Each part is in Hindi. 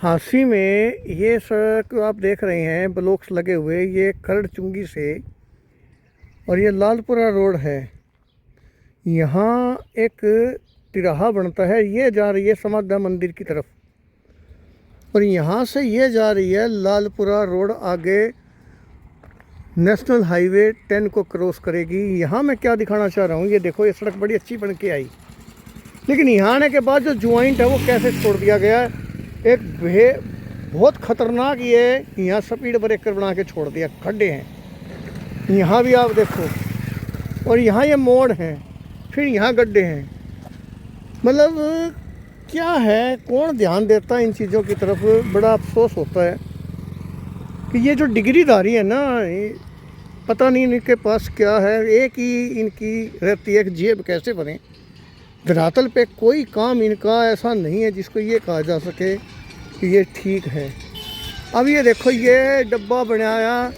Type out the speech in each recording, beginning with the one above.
हांसी में ये सड़क आप देख रहे हैं, ब्लॉक्स लगे हुए, ये खरड़ चुंगी से और ये लालपुरा रोड है। यहाँ एक तिराहा बनता है, ये जा रही है समाधा मंदिर की तरफ और यहाँ से ये जा रही है लालपुरा रोड, आगे नेशनल हाईवे 10 को क्रॉस करेगी। यहाँ मैं क्या दिखाना चाह रहा हूँ, ये देखो, ये सड़क बड़ी अच्छी बन के आई, लेकिन यहाँ आने के बाद जो ज्वाइंट है वो कैसे छोड़ दिया गया है। एक बहुत ख़तरनाक ये यहाँ स्पीड ब्रेकर बना के छोड़ दिया, खड्डे हैं यहाँ भी आप देखो, और यहाँ ये मोड़ हैं, फिर यहाँ गड्ढे हैं। मतलब क्या है, कौन ध्यान देता है इन चीज़ों की तरफ। बड़ा अफसोस होता है कि ये जो डिग्रीधारी है ना, पता नहीं इनके पास क्या है, एक ही इनकी रहती है कि जेब कैसे बने। धरातल पे कोई काम इनका ऐसा नहीं है जिसको ये कहा जा सके कि ये ठीक है। अब ये देखो, ये डब्बा बनाया,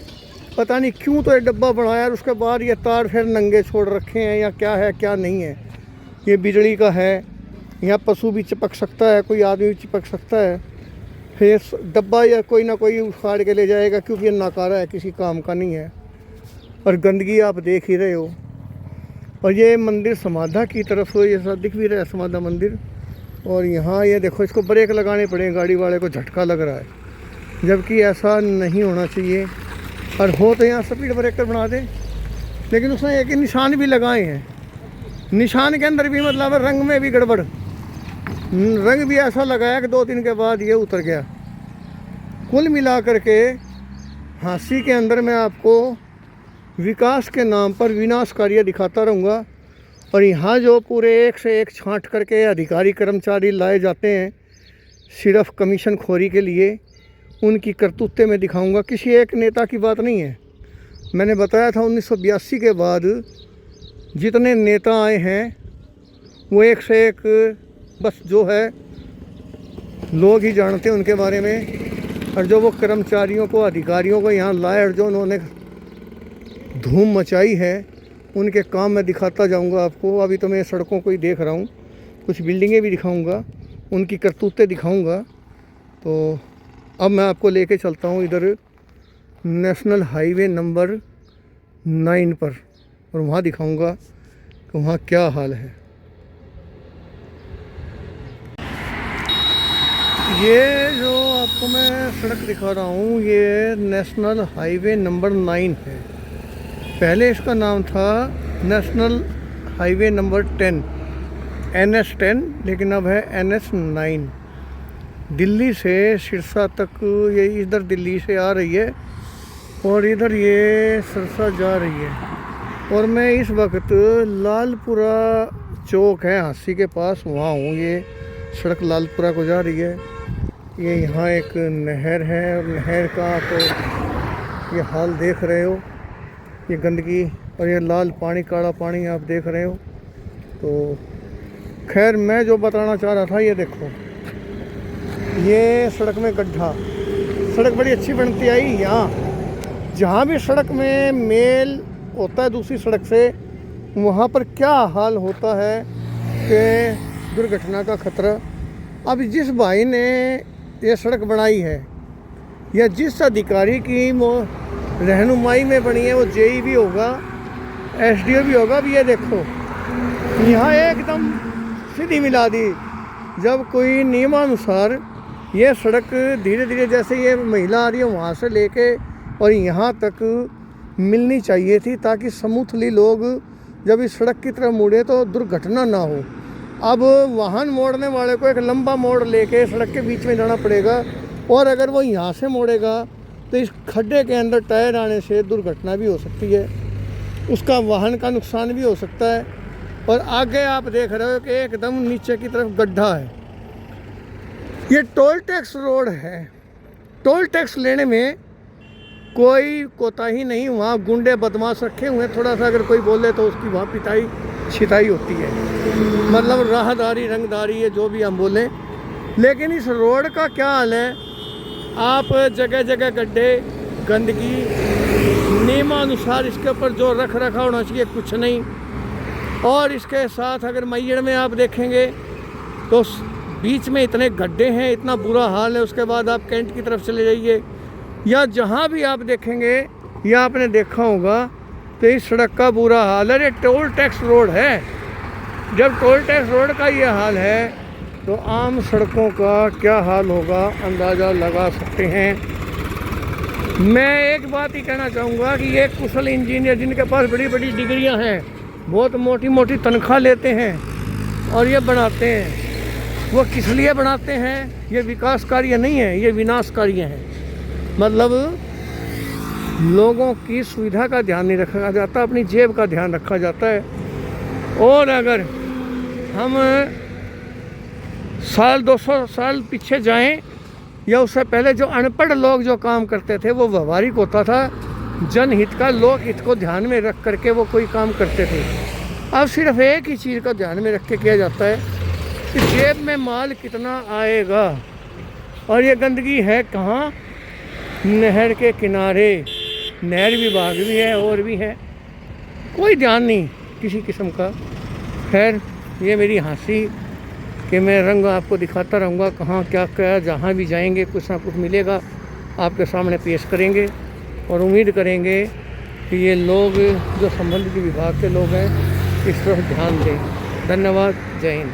पता नहीं क्यों तो ये डब्बा बनाया और उसके बाद ये तार फिर नंगे छोड़ रखे हैं, या क्या है क्या नहीं है। ये बिजली का है, यहाँ पशु भी चिपक सकता है, कोई आदमी भी चिपक सकता है। फिर डब्बा या कोई ना कोई उखाड़ के ले जाएगा, क्योंकि ये नाकारा है, किसी काम का नहीं है। और गंदगी आप देख ही रहे हो। और ये मंदिर समाधा की तरफ ये सब दिख भी रहा है, समाधा मंदिर। और यहाँ ये देखो, इसको ब्रेक लगाने पड़े, गाड़ी वाले को झटका लग रहा है, जबकि ऐसा नहीं होना चाहिए। और हो तो यहाँ स्पीड ब्रेकर बना दे, लेकिन उसने एक निशान भी लगाए हैं। निशान के अंदर भी मतलब रंग में भी गड़बड़, रंग भी ऐसा लगाया कि 2 दिन के बाद ये उतर गया। कुल मिला करके हांसी के अंदर मैं आपको विकास के नाम पर विनाश कार्य दिखाता रहूँगा। और यहाँ जो पूरे एक से एक छांट करके अधिकारी कर्मचारी लाए जाते हैं सिर्फ कमीशन खोरी के लिए, उनकी करतूतें मैं दिखाऊंगा। किसी एक नेता की बात नहीं है। मैंने बताया था 1982 के बाद जितने नेता आए हैं वो एक से एक बस जो है लोग ही जानते हैं उनके बारे में। और जो वो कर्मचारियों को, अधिकारियों को यहाँ लाए और जो उन्होंने धूम मचाई है, उनके काम मैं दिखाता जाऊंगा आपको। अभी तो मैं सड़कों को ही देख रहा हूँ, कुछ बिल्डिंगें भी दिखाऊंगा, उनकी करतूतें दिखाऊंगा। तो अब मैं आपको लेके चलता हूँ इधर नेशनल हाईवे नंबर 9 पर, और वहाँ दिखाऊंगा कि वहाँ क्या हाल है। ये जो आपको मैं सड़क दिखा रहा हूँ, ये नेशनल हाईवे नंबर 9 है। पहले इसका नाम था नेशनल हाईवे नंबर 10, NS10, लेकिन अब है NS9। दिल्ली से सिरसा तक ये इधर दिल्ली से आ रही है और इधर ये सिरसा जा रही है। और मैं इस वक्त लालपुरा चौक है हांसी के पास, वहाँ हूँ। ये सड़क लालपुरा को जा रही है। ये यहाँ एक नहर है और नहर का तो ये हाल देख रहे हो, ये गंदगी और ये लाल पानी, काला पानी आप देख रहे हो। तो खैर, मैं जो बताना चाह रहा था, ये देखो, ये सड़क में गड्ढा, सड़क बड़ी अच्छी बनती आई। यहाँ जहाँ भी सड़क में मेल होता है दूसरी सड़क से, वहाँ पर क्या हाल होता है कि दुर्घटना का खतरा। अब जिस भाई ने ये सड़क बनाई है या जिस अधिकारी की रहनुमाई में बनी है, वो जेई भी होगा, SDO भी होगा। अब ये देखो, यहाँ एकदम सीधी मिला दी। जब कोई नियमानुसार ये सड़क धीरे धीरे, जैसे ये महिला आ रही है वहाँ से लेके और यहाँ तक मिलनी चाहिए थी, ताकि स्मूथली लोग जब इस सड़क की तरफ मुड़े तो दुर्घटना ना हो। अब वाहन मोड़ने वाले को एक लंबा मोड़ लेके सड़क के बीच में जाना पड़ेगा, और अगर वो यहाँ से मोड़ेगा तो इस खड्डे के अंदर टायर आने से दुर्घटना भी हो सकती है, उसका वाहन का नुकसान भी हो सकता है। और आगे आप देख रहे हो कि एकदम नीचे की तरफ गड्ढा है। ये टोल टैक्स रोड है, टोल टैक्स लेने में कोई कोताही नहीं। वहाँ गुंडे बदमाश रखे हुए हैं, थोड़ा सा अगर कोई बोले तो उसकी वहाँ पिटाई छिताई होती है, मतलब राहदारी, रंगदारी, ये जो भी हम बोलें। लेकिन इस रोड का क्या हाल है, आप जगह जगह गड्ढे, गंदगी, नियमानुसार इसके ऊपर जो रख रखा होना चाहिए कुछ नहीं। और इसके साथ अगर मैयड़ में आप देखेंगे तो बीच में इतने गड्ढे हैं, इतना बुरा हाल है। उसके बाद आप कैंट की तरफ चले जाइए या जहाँ भी आप देखेंगे या आपने देखा होगा तो इस सड़क का बुरा हाल है। ये टोल टैक्स रोड है। जब टोल टैक्स रोड का ये हाल है तो आम सड़कों का क्या हाल होगा अंदाज़ा लगा सकते हैं। मैं एक बात ही कहना चाहूँगा कि ये कुशल इंजीनियर जिनके पास बड़ी बड़ी डिग्रियां हैं, बहुत मोटी मोटी तनख्वाह लेते हैं और ये बनाते हैं, वो किस लिए बनाते हैं? ये विकास कार्य नहीं है, ये विनाश कार्य है। मतलब लोगों की सुविधा का ध्यान नहीं रखा जाता, अपनी जेब का ध्यान रखा जाता है। और अगर हम 100-200 साल पीछे जाएं या उससे पहले जो अनपढ़ लोग जो काम करते थे वो व्यवहारिक होता था, जनहित का, लोक हित को ध्यान में रख करके वो कोई काम करते थे। अब सिर्फ एक ही चीज़ का ध्यान में रख के किया जाता है कि जेब में माल कितना आएगा। और ये गंदगी है कहाँ? नहर के किनारे। नहर विभाग भी है और भी है, कोई ध्यान नहीं किसी किस्म का। खैर, ये मेरी हंसी कि मैं रंग आपको दिखाता रहूँगा, कहाँ क्या क्या, जहाँ भी जाएंगे कुछ ना कुछ मिलेगा, आपके सामने पेश करेंगे। और उम्मीद करेंगे कि ये लोग जो संबंधित विभाग के लोग हैं इस तरफ ध्यान दें। धन्यवाद। जय हिंद।